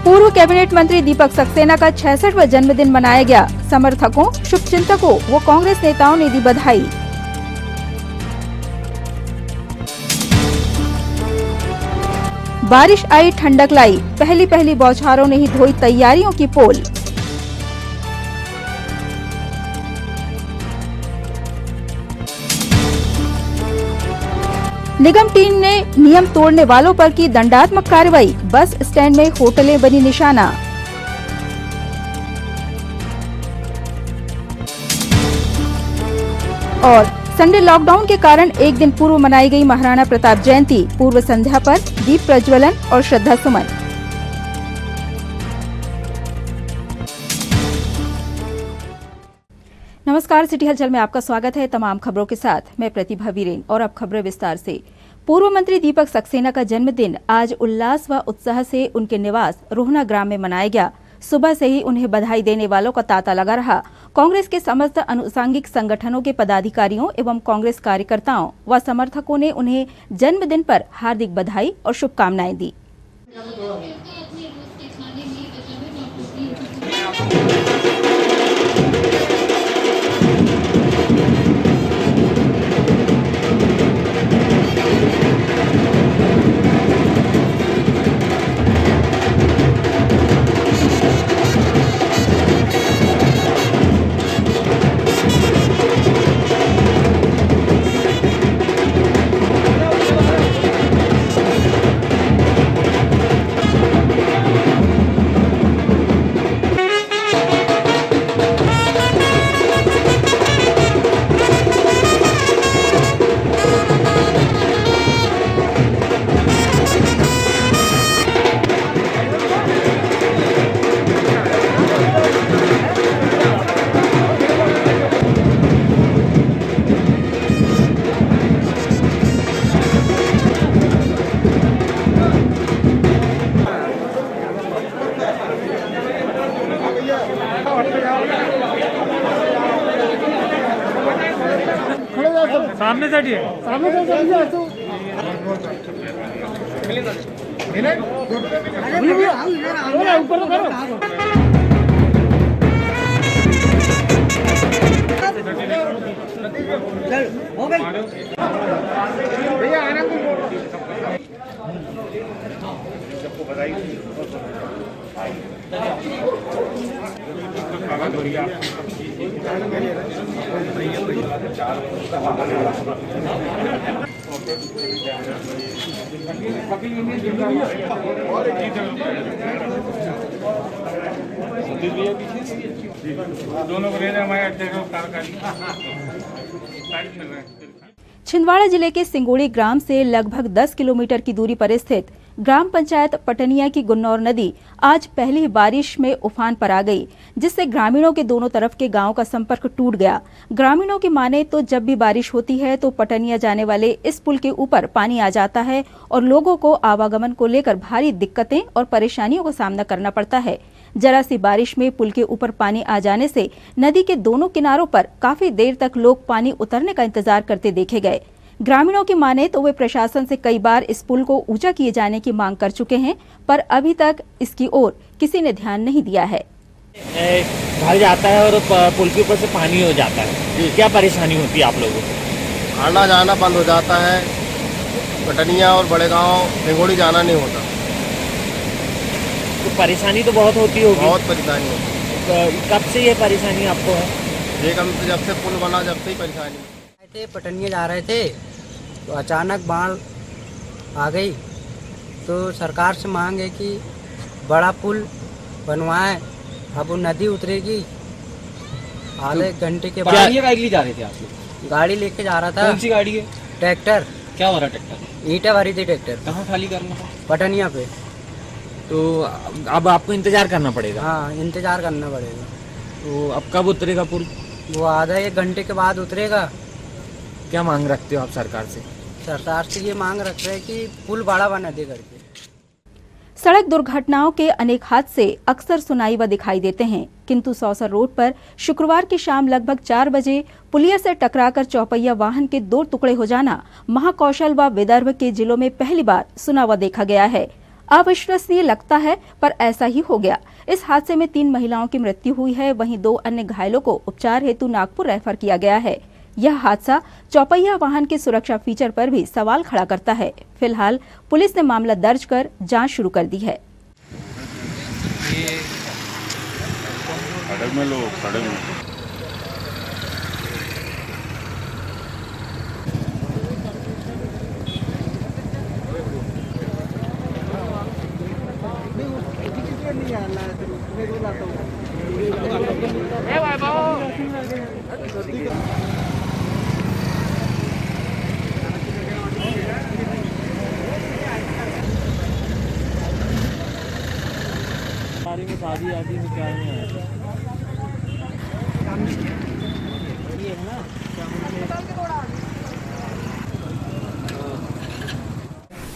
पूर्व कैबिनेट मंत्री दीपक सक्सेना का 66वां जन्मदिन मनाया गया। समर्थकों, शुभचिंतकों व कांग्रेस नेताओं ने दी बधाई। बारिश आई, ठंडक लाई, पहली पहली बौछारों ने ही धोई तैयारियों की पोल। निगम टीम ने नियम तोड़ने वालों पर की दंडात्मक कार्रवाई। बस स्टैंड में होटलें बनी निशाना। और संडे लॉकडाउन के कारण एक दिन पूर्व मनाई गई महाराणा प्रताप जयंती। पूर्व संध्या पर दीप प्रज्वलन और श्रद्धा सुमन। नमस्कार, सिटी हलचल में आपका स्वागत है। तमाम खबरों के साथ मैं प्रतिभा वीरेन और अब खबरें विस्तार से। पूर्व मंत्री दीपक सक्सेना का जन्मदिन आज उल्लास व उत्साह से उनके निवास रोहना ग्राम में मनाया गया। सुबह से ही उन्हें बधाई देने वालों का तांता लगा रहा। कांग्रेस के समस्त अनुषंगिक संगठनों के पदाधिकारियों एवं कांग्रेस कार्यकर्ताओं व समर्थकों ने उन्हें जन्मदिन पर हार्दिक बधाई और शुभकामनाएं दी। सामने से हटिए, सामने से हटिए तो ऊपर तो करो। हो गई भैया, आनंद सबको बधाई। दोनों को लेना हमारे छिंदवाड़ा जिले के सिंगोड़ी ग्राम से लगभग 10 किलोमीटर की दूरी पर स्थित ग्राम पंचायत पटनिया की गुन्नौर नदी आज पहली बारिश में उफान पर आ गई, जिससे ग्रामीणों के दोनों तरफ के गांव का संपर्क टूट गया। ग्रामीणों की माने तो जब भी बारिश होती है तो पटनिया जाने वाले इस पुल के ऊपर पानी आ जाता है और लोगों को आवागमन को लेकर भारी दिक्कतें और परेशानियों का सामना करना पड़ता है। जरा सी बारिश में पुल के ऊपर पानी आ जाने से नदी के दोनों किनारों पर काफी देर तक लोग पानी उतरने का इंतजार करते देखे गए। ग्रामीणों की माने तो वे प्रशासन से कई बार इस पुल को ऊंचा किए जाने की मांग कर चुके हैं, पर अभी तक इसकी ओर किसी ने ध्यान नहीं दिया है। भर जाता है और पुल के ऊपर से पानी हो जाता है, क्या परेशानी होती है आप लोगों को? आना जाना बंद हो जाता है। पटनिया और बड़े गांव सिंगोड़ी जाना नहीं होता। तो परेशानी तो बहुत होती होगी। बहुत परेशानी होती है। कब से ये परेशानी आपको है? जब से पुल बना जब से ही परेशानी। पटनिया जा रहे थे तो अचानक बाढ़ आ गई, तो सरकार से मांग है कि बड़ा पुल बनवाएं। अब वो नदी उतरेगी आधे घंटे के बाद। गाड़ी जा रहे थे आप लोग? गाड़ी लेके जा रहा था। कौन सी गाड़ी है? ट्रैक्टर। क्या हो रहा ट्रैक्टर? ईंटें भरी थी ट्रैक्टर। कहाँ खाली करना था? पटनिया पे। तो अब आपको इंतजार करना पड़ेगा? हाँ, इंतजार करना पड़ेगा। तो अब कब उतरेगा पुल? वो आधा एक घंटे के बाद उतरेगा। क्या मांग रखते हो आप सरकार से? सरकार से ये मांग रख रहे हैं कि पुल बड़ा बना दे करके। सड़क दुर्घटनाओं के अनेक हादसे अक्सर सुनाई व दिखाई देते हैं, किंतु सौसर रोड पर शुक्रवार की शाम लगभग 4 बजे पुलिया से टकराकर चौपहिया वाहन के 2 टुकड़े हो जाना महाकौशल व विदर्भ के जिलों में पहली बार सुना व देखा गया है। अविश्वसनीय लगता है, पर ऐसा ही हो गया। इस हादसे में 3 महिलाओं की मृत्यु हुई है, वहीं 2 अन्य घायलों को उपचार हेतु नागपुर रेफर किया गया है। यह हादसा चौपहिया वाहन के सुरक्षा फीचर पर भी सवाल खड़ा करता है। फिलहाल पुलिस ने मामला दर्ज कर जांच शुरू कर दी है।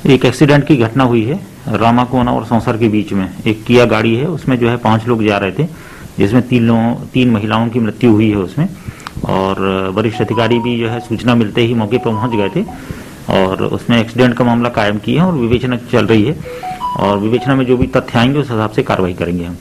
एक एक्सीडेंट की घटना हुई है रामाकोना और सौंसर के बीच में। एक किया गाड़ी है, उसमें जो है 5 लोग जा रहे थे, जिसमें 3 महिलाओं की मृत्यु हुई है उसमें। और वरिष्ठ अधिकारी भी जो है सूचना मिलते ही मौके पर पहुंच गए थे और उसमें एक्सीडेंट का मामला कायम किया है और विवेचना चल रही है। और विवेचना में जो भी तथ्य आएंगे उस हिसाब से कार्रवाई करेंगे हम।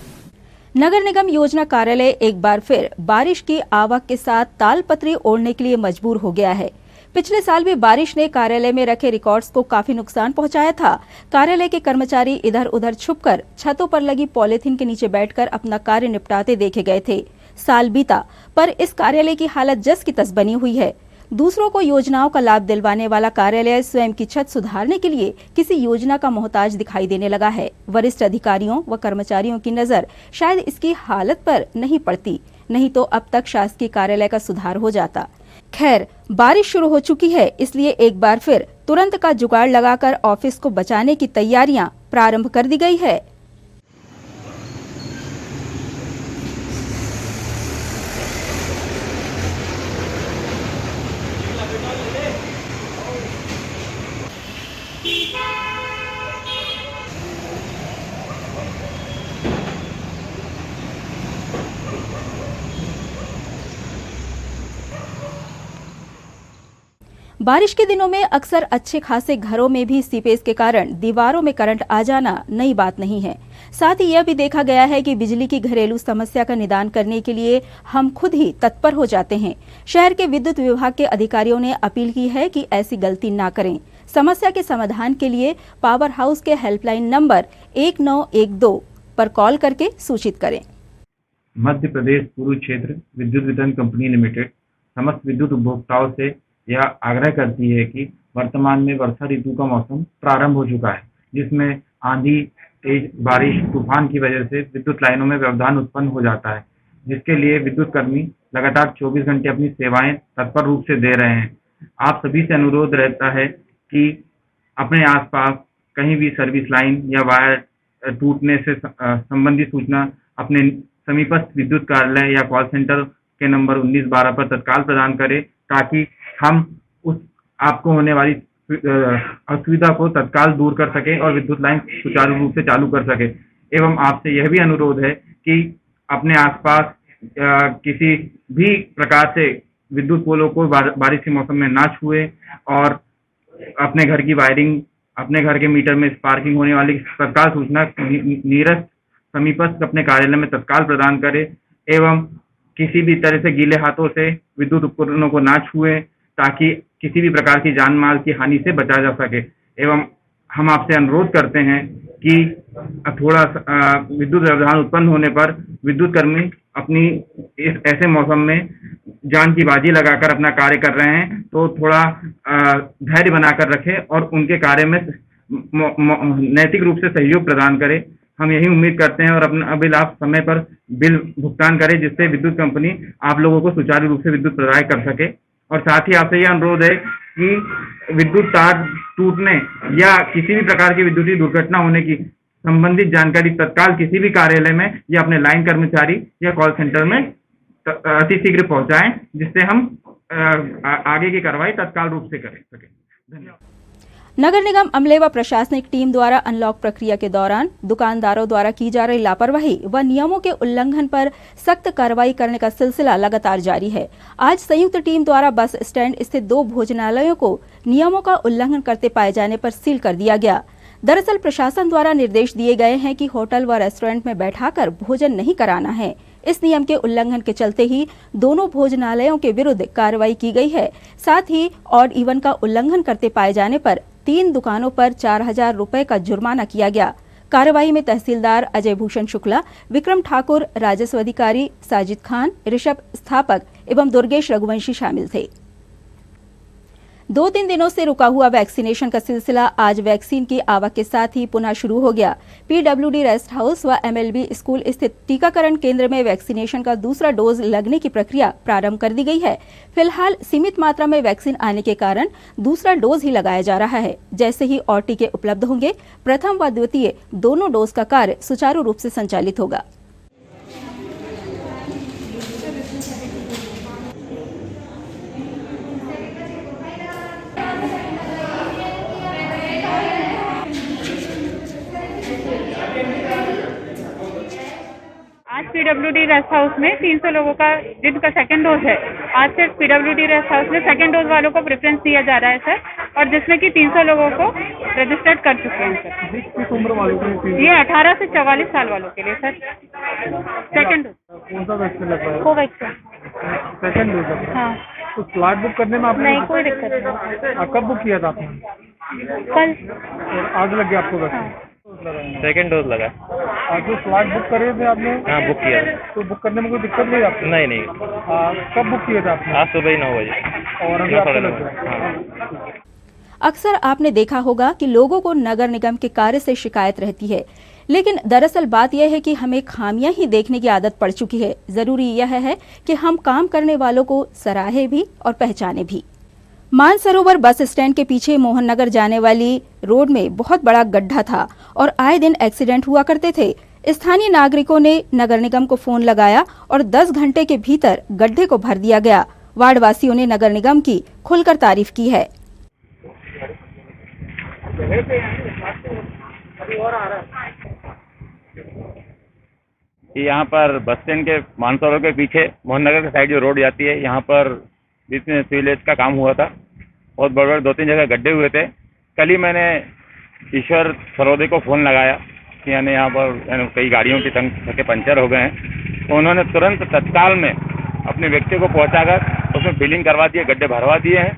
नगर निगम योजना कार्यालय एक बार फिर बारिश की आवक के साथ तालपत्री ओढ़ने के लिए मजबूर हो गया है। पिछले साल भी बारिश ने कार्यालय में रखे रिकॉर्ड्स को काफी नुकसान पहुंचाया था। कार्यालय के कर्मचारी इधर उधर छुपकर छतों पर लगी पॉलीथीन के नीचे बैठकर अपना कार्य निपटाते देखे गए थे। साल बीता, पर इस कार्यालय की हालत जस की तस बनी हुई है। दूसरों को योजनाओं का लाभ दिलवाने वाला कार्यालय स्वयं की छत सुधारने के लिए किसी योजना का मोहताज दिखाई देने लगा है। वरिष्ठ अधिकारियों व कर्मचारियों की नजर शायद इसकी हालत पर नहीं पड़ती, नहीं तो अब तक शासकीय कार्यालय का सुधार हो जाता। खैर, बारिश शुरू हो चुकी है, इसलिए एक बार फिर तुरंत का जुगाड़ लगाकर ऑफिस को बचाने की तैयारियां प्रारंभ कर दी गई है। बारिश के दिनों में अक्सर अच्छे खासे घरों में भी सीपेज के कारण दीवारों में करंट आ जाना नई बात नहीं है। साथ ही यह भी देखा गया है कि बिजली की घरेलू समस्या का निदान करने के लिए हम खुद ही तत्पर हो जाते हैं। शहर के विद्युत विभाग के अधिकारियों ने अपील की है कि ऐसी गलती ना करें। समस्या के समाधान के लिए पावर हाउस के हेल्पलाइन नंबर 1912 पर कॉल करके सूचित करें। मध्य प्रदेश पूर्व क्षेत्र विद्युत वितरण कंपनी लिमिटेड समस्त विद्युत उपभोक्ताओं से यह आग्रह करती है कि वर्तमान में वर्षा ऋतु का मौसम प्रारंभ हो चुका है, जिसमें आंधी, तेज बारिश, तूफान की वजह से विद्युत लाइनों में व्यवधान उत्पन्न हो जाता है, जिसके लिए विद्युत कर्मी लगातार 24 घंटे अपनी सेवाएं तत्पर रूप से दे रहे हैं। आप सभी से अनुरोध रहता है कि अपने आसपास कहीं भी सर्विस लाइन या वायर टूटने से संबंधित सूचना अपने समीपस्थ विद्युत कार्यालय या कॉल सेंटर के नंबर 1912 पर तत्काल प्रदान करें, ताकि हम उस आपको होने वाली असुविधा को तत्काल दूर कर सके और विद्युत लाइन सुचारू रूप से चालू कर सके। एवं आपसे यह भी अनुरोध है कि अपने आसपास किसी भी प्रकार से विद्युत पोलों को बारिश के मौसम में ना छुए और अपने घर की वायरिंग, अपने घर के मीटर में स्पार्किंग होने वाली तत्काल सूचना नियरेस्ट समीपस्थ अपने कार्यालय में तत्काल प्रदान करें एवं किसी भी तरह से गीले हाथों से विद्युत उपकरणों को ना छुए, ताकि किसी भी प्रकार की जान माल की हानि से बचा जा सके। एवं हम आपसे अनुरोध करते हैं कि थोड़ा विद्युत व्यवधान उत्पन्न होने पर विद्युत कर्मी अपनी इस ऐसे मौसम में जान की बाजी लगाकर अपना कार्य कर रहे हैं, तो थोड़ा धैर्य बनाकर रखें और उनके कार्य में नैतिक रूप से सहयोग प्रदान करें। हम यही उम्मीद करते हैं और अपना बिल आप समय पर बिल भुगतान करें, जिससे विद्युत कंपनी आप लोगों को सुचारू रूप से विद्युत प्रदान कर सके। और साथ ही आपसे यह अनुरोध है कि विद्युत तार टूटने या किसी भी प्रकार की विद्युतीय दुर्घटना होने की संबंधित जानकारी तत्काल किसी भी कार्यालय में या अपने लाइन कर्मचारी या कॉल सेंटर में अतिशीघ्र पहुंचाएं, जिससे हम आगे की कार्रवाई तत्काल रूप से कर सकें। धन्यवाद। नगर निगम अमले व प्रशासनिक टीम द्वारा अनलॉक प्रक्रिया के दौरान दुकानदारों द्वारा की जा रही लापरवाही व नियमों के उल्लंघन पर सख्त कार्रवाई करने का सिलसिला लगातार जारी है। आज संयुक्त टीम द्वारा बस स्टैंड स्थित 2 भोजनालयों को नियमों का उल्लंघन करते पाए जाने पर सील कर दिया गया। दरअसल प्रशासन द्वारा निर्देश दिए गए हैं कि होटल व रेस्टोरेंट में बैठाकर भोजन नहीं कराना है। इस नियम के उल्लंघन के चलते ही दोनों भोजनालयों के विरुद्ध कार्रवाई की गई है। साथ ही ऑड इवन का उल्लंघन करते पाए जाने पर 3 दुकानों पर 4000 रुपए का जुर्माना किया गया। कार्रवाई में तहसीलदार अजय भूषण शुक्ला, विक्रम ठाकुर, राजस्व अधिकारी साजिद खान, ऋषभ स्थापक एवं दुर्गेश रघुवंशी शामिल थे। 2-3 दिनों से रुका हुआ वैक्सीनेशन का सिलसिला आज वैक्सीन की आवक के साथ ही पुनः शुरू हो गया। पीडब्ल्यूडी रेस्ट हाउस व एमएलबी स्कूल स्थित टीकाकरण केंद्र में वैक्सीनेशन का दूसरा डोज लगने की प्रक्रिया प्रारंभ कर दी गई है। फिलहाल सीमित मात्रा में वैक्सीन आने के कारण दूसरा डोज ही लगाया जा रहा है। जैसे ही और टीके उपलब्ध होंगे, प्रथम व द्वितीय दोनों डोज का कार्य सुचारू रूप से संचालित होगा। आज पीडब्ल्यूडी रेस्ट हाउस में 300 लोगों का जिनका सेकंड डोज है, आज से पीडब्ल्यूडी रेस्ट हाउस में सेकंड डोज वालों को प्रेफरेंस दिया जा रहा है सर, और जिसमें कि 300 लोगों को रजिस्टर्ड कर चुके हैं सर। किस उम्र वालों के लिए? ये 18 से 44 साल वालों के लिए सर सेकंड डोज। कौन सा वैक्सीन लगवाया? कोवैक्सीन। Second dose. हाँ, तो स्लॉट बुक करने में आपने नहीं कोई दिक्कत नहीं। कब बुक किया था आपने? कल। और आज लग गया आपको वैक्सीन? सेकंड डोज लगा। आज जो स्लॉट बुक करे थे आपने? हाँ, बुक किया। तो बुक करने में कोई दिक्कत नहीं आपको? नहीं। कब बुक किया था आपने? आज सुबह ही 9 बजे। और अभी आपको लग गया? अक्सर आपने देखा होगा कि लोगों को नगर निगम के कार्य से शिकायत रहती है, लेकिन दरअसल बात यह है कि हमें खामियां ही देखने की आदत पड़ चुकी है। जरूरी यह है कि हम काम करने वालों को सराहे भी और पहचाने भी। मानसरोवर बस स्टैंड के पीछे मोहन नगर जाने वाली रोड में बहुत बड़ा गड्ढा था और आए दिन एक्सीडेंट हुआ करते थे। स्थानीय नागरिकों ने नगर निगम को फोन लगाया और 10 घंटे के भीतर गड्ढे को भर दिया गया। वार्ड वासियों ने नगर निगम की खुलकर तारीफ की है। यहाँ पर बस स्टैंड के मानसरोवर के पीछे मोहन नगर के साइड जो रोड जाती है, यहाँ पर बीच में सीवरेज का काम हुआ था। बहुत बड़े बड़े 2-3 जगह गड्ढे हुए थे। कल ही मैंने ईश्वर सरोदे को फ़ोन लगाया कि यानी यहाँ पर कई गाड़ियों की टंकी पंचर हो गए हैं, तो उन्होंने तुरंत तत्काल में अपने व्यक्ति को पहुँचाकर उसमें फिलिंग करवा दिए, गड्ढे भरवा दिए हैं।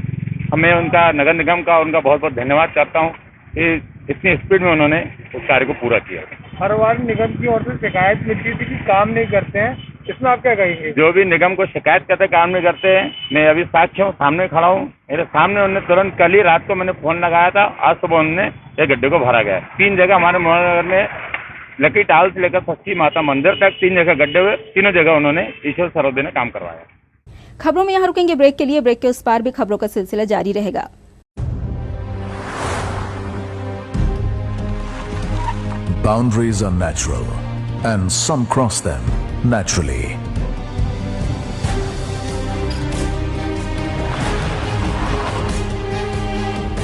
हमें उनका नगर निगम का उनका बहुत बहुत धन्यवाद करता हूँ कि इतनी स्पीड में उन्होंने उस कार्य को पूरा किया। हर बार निगम की ओर से शिकायत मिलती थी कि काम नहीं करते हैं, इसमें आप क्या कहेंगे? जो भी निगम को शिकायत करते काम नहीं करते हैं, मैं अभी साक्ष्य हूँ, सामने खड़ा हूँ, मेरे सामने उन्होंने तुरंत कल ही रात को मैंने फोन लगाया था, आज सुबह उन्होंने एक गड्ढे को भरा गया। 3 जगह हमारे मोहननगर में लकी टाल से लेकर सच्ची माता मंदिर तक 3 जगह गड्ढे हुए, तीनों जगह उन्होंने ईश्वर सरोदे ने काम करवाया। खबरों में यहाँ रुकेंगे ब्रेक के लिए। ब्रेक के उस पार भी खबरों का सिलसिला जारी रहेगा। Boundaries are natural, and some cross them naturally.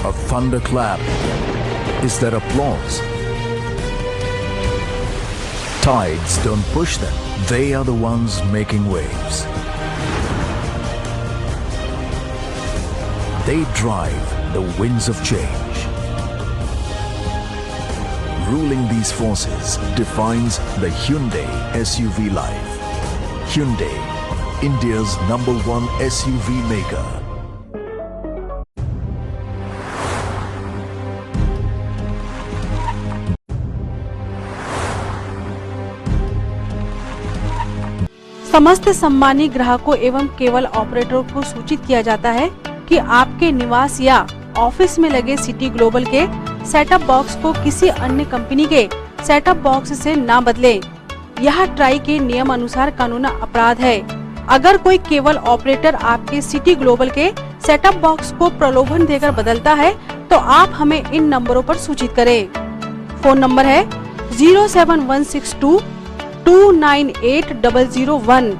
A thunderclap is their applause. Tides don't push them, they are the ones making waves. They drive the winds of change. Ruling these forces defines the Hyundai SUV life. Hyundai, India's #1 SUV maker. समस्त सम्मानित ग्राहकों एवं cable ऑपरेटरों को सूचित किया जाता है कि आपके निवास या ऑफिस में लगे सिटी ग्लोबल के सेटअप बॉक्स को किसी अन्य कंपनी के सेटअप बॉक्स से ना बदलें। यह ट्राई के नियम अनुसार कानूनी अपराध है। अगर कोई केबल ऑपरेटर आपके सिटी ग्लोबल के सेटअप बॉक्स को प्रलोभन देकर बदलता है तो आप हमें इन नंबरों पर सूचित करें। फोन नंबर है 07162 298 001।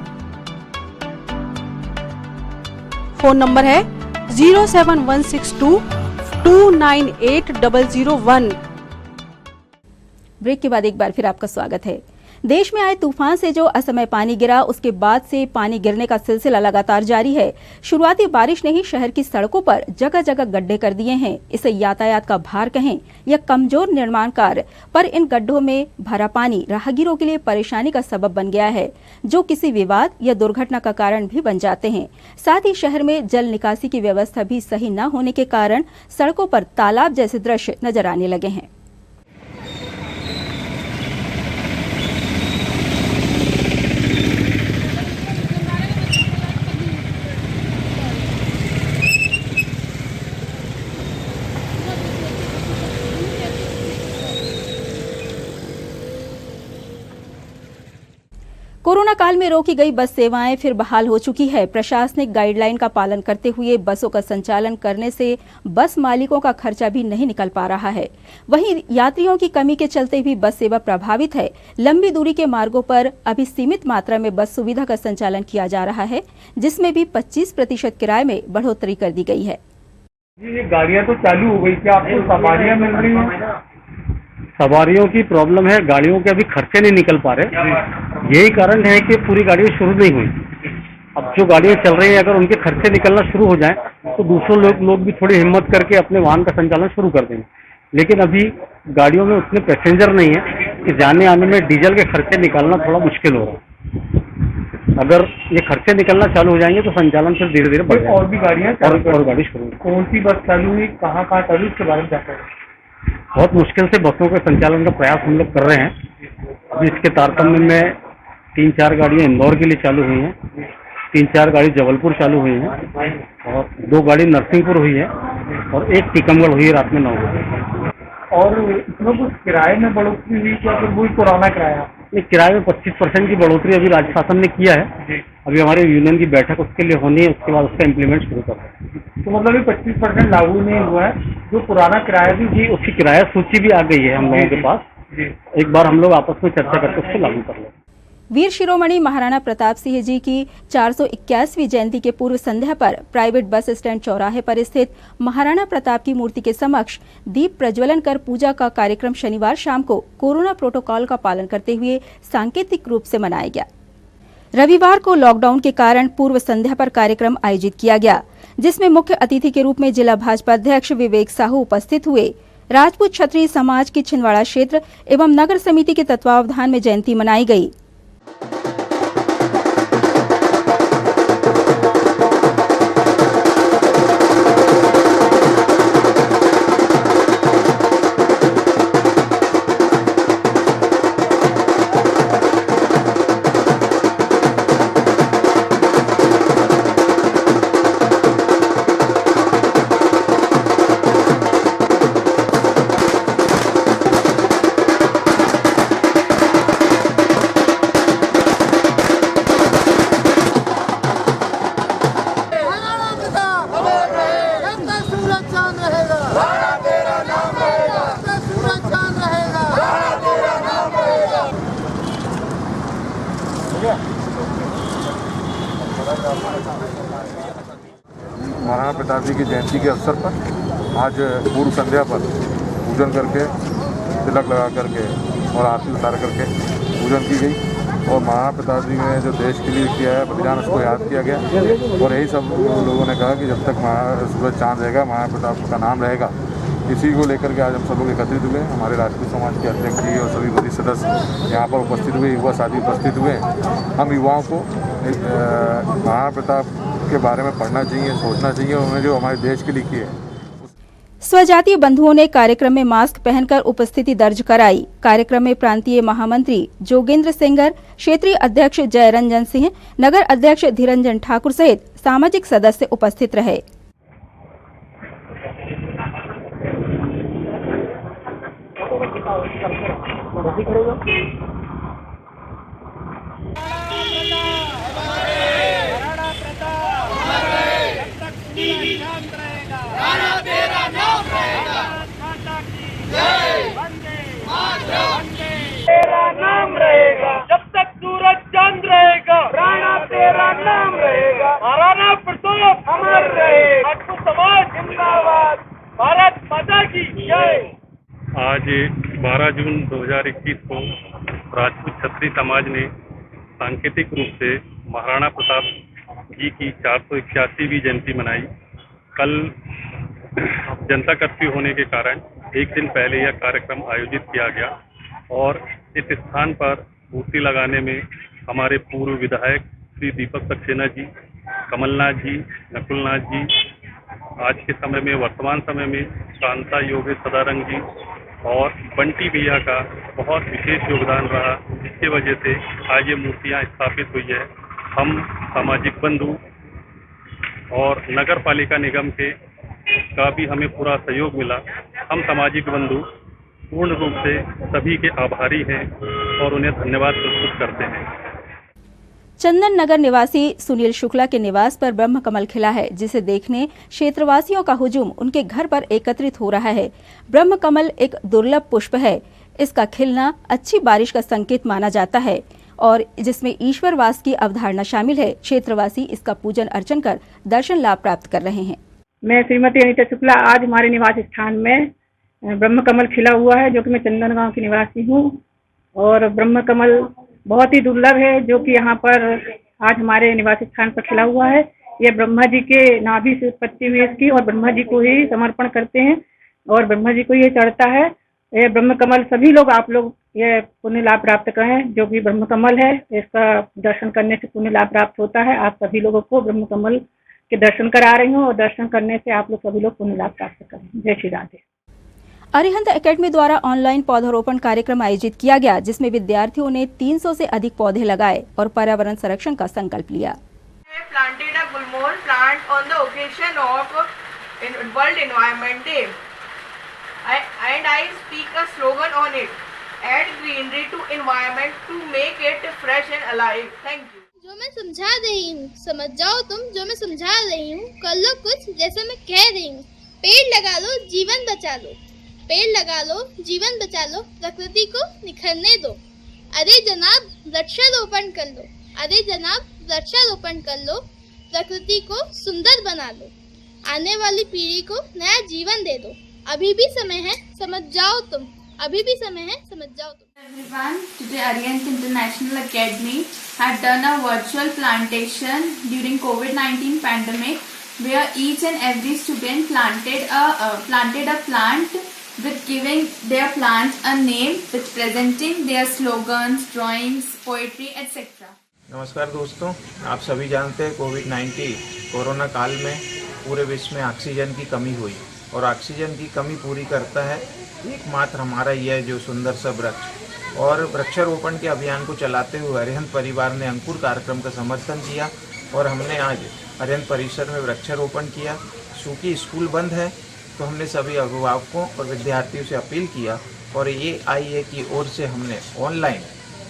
फोन नंबर है 07162 298 001। ब्रेक के बाद एक बार फिर आपका स्वागत है। देश में आए तूफान से जो असमय पानी गिरा, उसके बाद से पानी गिरने का सिलसिला लगातार जारी है। शुरुआती बारिश ने ही शहर की सड़कों पर जगह जगह गड्ढे कर दिए हैं। इसे यातायात का भार कहें या कमजोर निर्माण कार्य, पर इन गड्ढों में भरा पानी राहगीरों के लिए परेशानी का सबब बन गया है, जो किसी विवाद या दुर्घटना का कारण भी बन जाते हैं। साथ ही शहर में जल निकासी की व्यवस्था भी सही न होने के कारण सड़कों पर तालाब जैसे दृश्य नजर आने लगे हैं। कोरोना काल में रोकी गई बस सेवाएं फिर बहाल हो चुकी है। प्रशासनिक गाइडलाइन का पालन करते हुए बसों का संचालन करने से बस मालिकों का खर्चा भी नहीं निकल पा रहा है। वहीं यात्रियों की कमी के चलते भी बस सेवा प्रभावित है। लंबी दूरी के मार्गों पर अभी सीमित मात्रा में बस सुविधा का संचालन किया जा रहा है, जिसमें भी 25% किराए में बढ़ोतरी कर दी गई है। ये गाड़ियाँ तो चालू हो गई, क्या आपको सवारियाँ मिल रही हैं? सवारियों की प्रॉब्लम है, गाड़ियों के अभी खर्चे नहीं निकल पा रहे। यही कारण है कि पूरी गाड़ियाँ शुरू नहीं हुई। अब जो गाड़ियाँ चल रही हैं, अगर उनके खर्चे निकलना शुरू हो जाएं तो दूसरे लोग भी थोड़ी हिम्मत करके अपने वाहन का संचालन शुरू कर देंगे। लेकिन अभी गाड़ियों में उतने पैसेंजर नहीं है कि जाने आने में डीजल के खर्चे निकालना थोड़ा मुश्किल हो रहा है। अगर ये खर्चे निकलना चालू हो जाएंगे तो संचालन फिर धीरे धीरे बढ़ जाएगा। और भी गाड़ियाँ और गाड़ी शुरू। कौन सी बस चालू हुई, कहाँ चालू, इसके बारे में जानकारी? बहुत मुश्किल से बसों के संचालन का प्रयास हम लोग कर रहे हैं। अभी इसके तारतम्य में 3-4 गाड़ियाँ इंदौर के लिए चालू हुई हैं, 3-4 गाड़ी जबलपुर चालू हुई हैं और 2 गाड़ी नरसिंहपुर हुई है और 1 टीकमगढ़ हुई है रात में 9 बजे। और इसमें कुछ किराए में बढ़ोतरी हुई क्या, फिर वही पुराना किराया? नहीं, किराए में 25% की बढ़ोतरी अभी राज्य शासन ने किया है। अभी हमारे यूनियन की बैठक उसके लिए होनी है, उसके बाद उसका इम्प्लीमेंट शुरू कर रहे हैं। तो मतलब ये 25% लागू नहीं हुआ है, जो पुराना किराया भी जी उसकी किराया सूची भी आ गई है हम लोगों के पास। एक बार हम लोग आपस में चर्चा करके उसको लागू कर लें। वीर शिरोमणि महाराणा प्रताप सिंह जी की 481वीं जयंती के पूर्व संध्या पर प्राइवेट बस स्टैंड चौराहे पर स्थित महाराणा प्रताप की मूर्ति के समक्ष दीप प्रज्वलन कर पूजा का कार्यक्रम शनिवार शाम को कोरोना प्रोटोकॉल का पालन करते हुए सांकेतिक रूप से मनाया गया। रविवार को लॉकडाउन के कारण पूर्व संध्या पर कार्यक्रम आयोजित किया गया, जिसमें मुख्य अतिथि के रूप में जिला भाजपा अध्यक्ष विवेक साहू उपस्थित हुए। राजपूत क्षत्रिय समाज की छिंदवाड़ा क्षेत्र एवं नगर समिति के तत्वावधान में जयंती मनाई गई। महाराणा प्रताप जी की जयंती के अवसर पर आज पूर्व संध्या पर पूजन करके, तिलक लगा करके और आरती उतार करके पूजन की गई और महाराणा प्रताप जी ने जो देश के लिए किया है बलिदान, उसको याद किया गया। और यही सब लोगों ने कहा कि जब तक सूरज चांद रहेगा, महाराणा प्रताप का नाम रहेगा, इसी को लेकर के आज हम सब लोग एकत्रित हुए। हमारे राजपूत समाज के अध्यक्ष जी और सभी वरिष्ठ सदस्य यहाँ पर उपस्थित हुए, युवा साथी उपस्थित हुए। हम युवाओं को महाराणा प्रताप के बारे में पढ़ना चाहिए, सोचना चाहिए, उन्होंने जो हमारे देश के लिए किए। स्वजातीय बंधुओं ने कार्यक्रम में मास्क पहनकर उपस्थिति दर्ज कराई। कार्यक्रम में प्रांतीय महामंत्री जोगेंद्र सेंगर, क्षेत्रीय अध्यक्ष जयरंजन सिंह, नगर अध्यक्ष धीरंजन ठाकुर सहित सामाजिक सदस्य उपस्थित रहे। तेरा नाम रहेगा जब तक सूरज चांद रहेगा, राणा तेरा नाम रहेगा, महाराणा प्रताप अमर रहे, राजपूत समाज जिंदाबाद, भारत माता की जय। आज 12 जून 2021 को राजपूत क्षत्रिय समाज ने सांकेतिक रूप से महाराणा प्रताप जी की 481वीं जयंती मनाई। कल जनता कर्फ्यू होने के कारण एक दिन पहले यह कार्यक्रम आयोजित किया गया और इस स्थान पर मूर्ति लगाने में हमारे पूर्व विधायक श्री दीपक सक्सेना जी, कमलनाथ जी, नकुलनाथ जी, आज के समय में वर्तमान समय में शांता योगेश सदारंग जी और बंटी भैया का बहुत विशेष योगदान रहा, जिसकी वजह से आज ये मूर्तियाँ स्थापित हुई है। हम सामाजिक बंधु और नगर पालिका निगम का भी हमें पूरा सहयोग मिला। हम सामाजिक बंधु पूर्ण रूप से सभी के आभारी हैं और उन्हें धन्यवाद प्रस्तुत करते हैं। चंदन नगर निवासी सुनील शुक्ला के निवास पर ब्रह्म कमल खिला है, जिसे देखने क्षेत्रवासियों का हुजूम उनके घर पर एकत्रित हो रहा है। ब्रह्म कमल एक दुर्लभ पुष्प है। इसका खिलना अच्छी बारिश का संकेत माना जाता है और जिसमें ईश्वरवास की अवधारणा शामिल है। क्षेत्रवासी इसका पूजन अर्चन कर दर्शन लाभ प्राप्त कर रहे हैं। मैं श्रीमती अनीता शुक्ला, आज हमारे निवास स्थान में ब्रह्म कमल खिला हुआ है, जो कि मैं चंदन गांव की निवासी हूँ। और ब्रह्म कमल बहुत ही दुर्लभ है, जो कि यहाँ पर आज हमारे निवास स्थान पर खिला हुआ है। यह ब्रह्मा जी के नाभि से उत्पत्ति हुई इसकी और ब्रह्मा जी को ही समर्पण करते हैं और ब्रह्मा जी को ये चढ़ता है। यह ब्रह्म कमल सभी लोग, आप लोग यह पुण्य लाभ प्राप्त करें। जो भी ब्रह्म कमल है, इसका दर्शन करने से पुण्य लाभ प्राप्त होता है। आप सभी लोगों को ब्रह्म कमल के दर्शन करा रही हूँ और दर्शन करने से आप लोग सभी लोग पुण्य लाभ प्राप्त करें। जय श्री राधे। अरिहंत एकेडमी द्वारा ऑनलाइन पौधारोपण कार्यक्रम आयोजित किया गया, जिसमें विद्यार्थियों ने 300 से अधिक पौधे लगाए और पर्यावरण संरक्षण का संकल्प लिया। Planted a gulmohar plant on the occasion of World Environment Day, and I speak a slogan on it: add greenery to environment to make it fresh and alive. Thank you. जो मैं समझा रही हूँ समझ जाओ तुम, जो मैं समझा रही हूँ कर लो कुछ जैसे मैं कह रही हूँ। पेड़ लगा लो, जीवन बचा लो। पेड़ लगा लो, जीवन बचा लो, प्रकृति को निखरने दो। अरे जनाब वृक्षारोपण कर लो, अरे जनाब वृक्षारोपण कर लो, प्रकृति को सुंदर बना लो, आने वाली पीढ़ी को नया जीवन दे दो। अभी भी समय है, समझ जाओ तुम, अभी भी समय है, समझ जाओ तुम। Everyone, today Arihant International Academy had done a virtual plantation during COVID-19 pandemic, where each and every student planted a plant with giving their plant a name, with presenting their slogans, drawings, poetry, etc. नमस्कार दोस्तों, आप सभी जानते हैं कोविड-19 corona काल में पूरे विश्व में ऑक्सीजन की कमी हुई और ऑक्सीजन की कमी पूरी करता है एकमात्र हमारा यह जो सुंदर सा वृक्ष। और वृक्षारोपण के अभियान को चलाते हुए अरिहंत परिवार ने अंकुर कार्यक्रम का समर्थन किया और हमने आज अरिहंत परिसर में वृक्षारोपण किया। चूँकि स्कूल बंद है तो हमने सभी अभिभावकों और विद्यार्थियों से अपील किया और AIA की ओर से हमने ऑनलाइन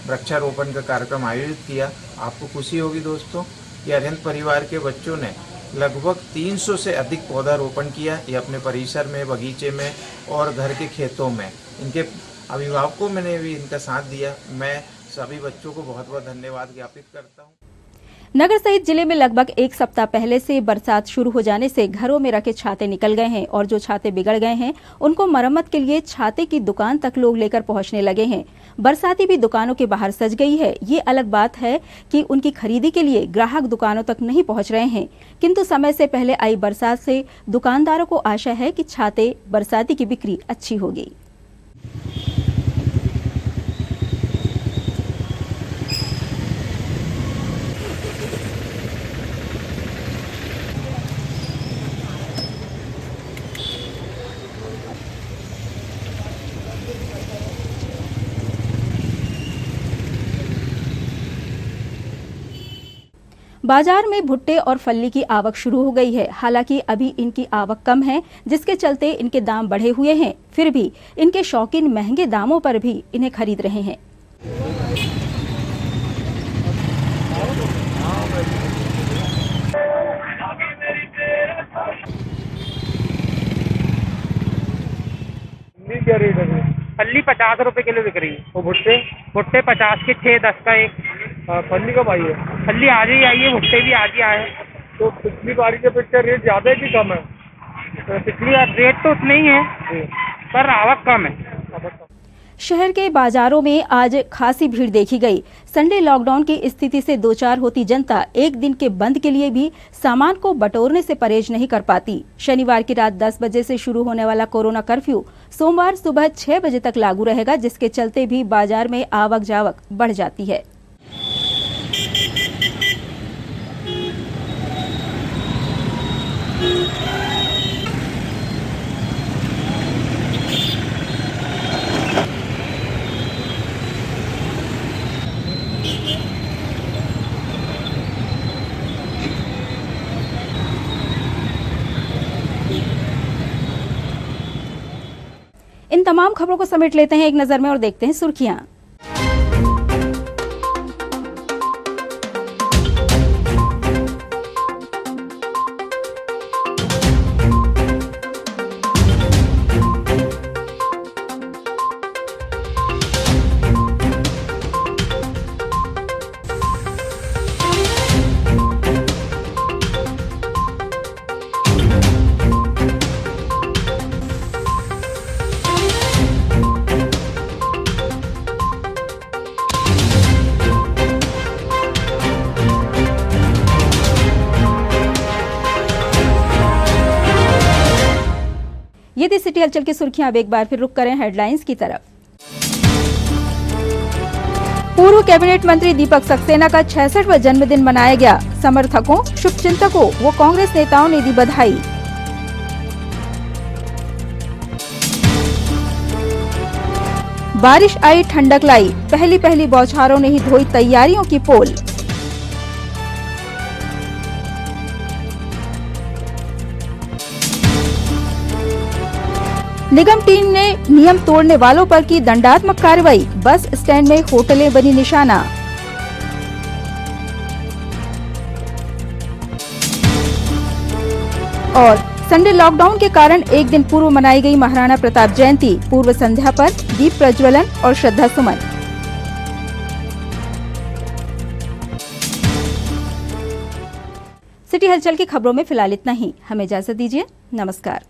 वृक्षारोपण का कार्यक्रम आयोजित किया। आपको खुशी होगी दोस्तों कि अरिहंत परिवार के बच्चों ने लगभग 300 से अधिक पौधारोपण किया। ये अपने परिसर में, बगीचे में और घर के खेतों में। इनके अभिभावकों ने भी इनका साथ दिया। मैं सभी बच्चों को बहुत बहुत धन्यवाद ज्ञापित करता हूँ। नगर सहित जिले में लगभग एक सप्ताह पहले से बरसात शुरू हो जाने से घरों में रखे छाते निकल गए हैं और जो छाते बिगड़ गए हैं उनको मरम्मत के लिए छाते की दुकान तक लोग लेकर पहुंचने लगे हैं। बरसाती भी दुकानों के बाहर सज गई है। ये अलग बात है कि उनकी खरीदी के लिए ग्राहक दुकानों तक नहीं पहुंच रहे हैं, किंतु समय से पहले आई बरसात से दुकानदारों को आशा है कि छाते बरसाती की बिक्री अच्छी होगी। बाजार में भुट्टे और फल्ली की आवक शुरू हो गई है। हालांकि अभी इनकी आवक कम है, जिसके चलते इनके दाम बढ़े हुए हैं। फिर भी इनके शौकीन महंगे दामों पर भी इन्हें खरीद रहे हैं। क्या रेट है? फल्ली 50 रुपए किलो बिक रही है। और भुट्टे? भुट्टे 50 के 6, 10 का एक। फल्ली कब आई है? फल्ली आज ही आई है, भुट्टे भी आज ही आए हैं। तो पिछली बारी के पिछले रेट ज्यादा है कि कम है? तो पिछली बार रेट तो उतने ही है पर आवक कम है। शहर के बाजारों में आज खासी भीड़ देखी गई। संडे लॉकडाउन की स्थिति से दो चार होती जनता एक दिन के बंद के लिए भी सामान को बटोरने से परहेज नहीं कर पाती। शनिवार की रात 10 बजे से शुरू होने वाला कोरोना कर्फ्यू सोमवार सुबह 6 बजे तक लागू रहेगा, जिसके चलते भी बाजार में आवक जावक बढ़ जाती है। इन तमाम खबरों को समेट लेते हैं एक नजर में और देखते हैं सुर्खियां। ये थी सिटी हलचल की सुर्खियां। अब एक बार फिर रुक करें हेडलाइंस की तरफ। पूर्व कैबिनेट मंत्री दीपक सक्सेना का 66वां जन्मदिन मनाया गया। समर्थकों, शुभचिंतकों व कांग्रेस नेताओं ने दी बधाई। बारिश आई, ठंडक लाई, पहली पहली बौछारों ने ही धोई तैयारियों की पोल। निगम टीम ने नियम तोड़ने वालों पर की दंडात्मक कार्रवाई। बस स्टैंड में होटलें बनी निशाना। और संडे लॉकडाउन के कारण एक दिन पूर्व मनाई गई महाराणा प्रताप जयंती। पूर्व संध्या पर दीप प्रज्वलन और श्रद्धा सुमन। सिटी हलचल की खबरों में फिलहाल इतना ही। हमें इजाजत दीजिए। नमस्कार।